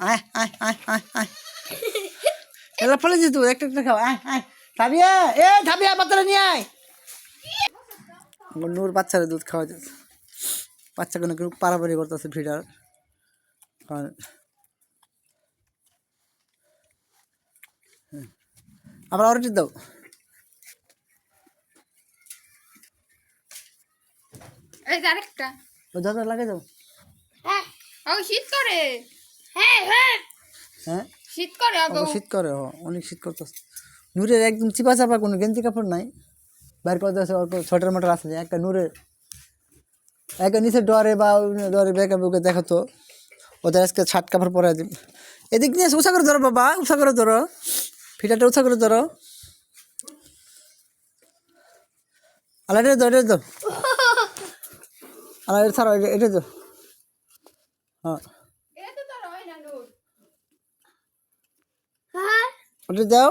আয় আয় আয় আয় আয় এলা ফলে যে তুই একটা একটা খাও আয় আয় থাবিয়া থাবিয়া বাচ্চারা নিয়ে আয় নূর বাচ্চারা দুধ খাওয়া যাচ্ছে বাচ্চা কোনো কেউ পারাপারি করতেছে ফিডার আবার অর্ডার দাও এই আরেকটা ও দাদা লাগে দাও হ্যাঁ ও শীত করে হ্যাঁ হ্যাঁ হ্যাঁ শীত করে আগো শীত করে অনেক শীত করতেছে নূরের একদম চিপা চাপা কোনো গেঞ্জি কাপড় নাই বাইর করতে আছে অল্প ছোটার মোটর আছে একটা নূরের একটা নিচে ডরে বা ডরে বেঁকে বুকে দেখো তো ওদের আজকে ছাট কাপড় পরে দিন এদিক নিয়ে উষা করে ধরো বাবা উষা করে ধরো ফিটাটা উষা করে ধরো আলা এটা ধরো এটা আলা এটা ছাড়ো এটা তো হ্যাঁ এটা তো তোর হয় না নূর ওটা দাও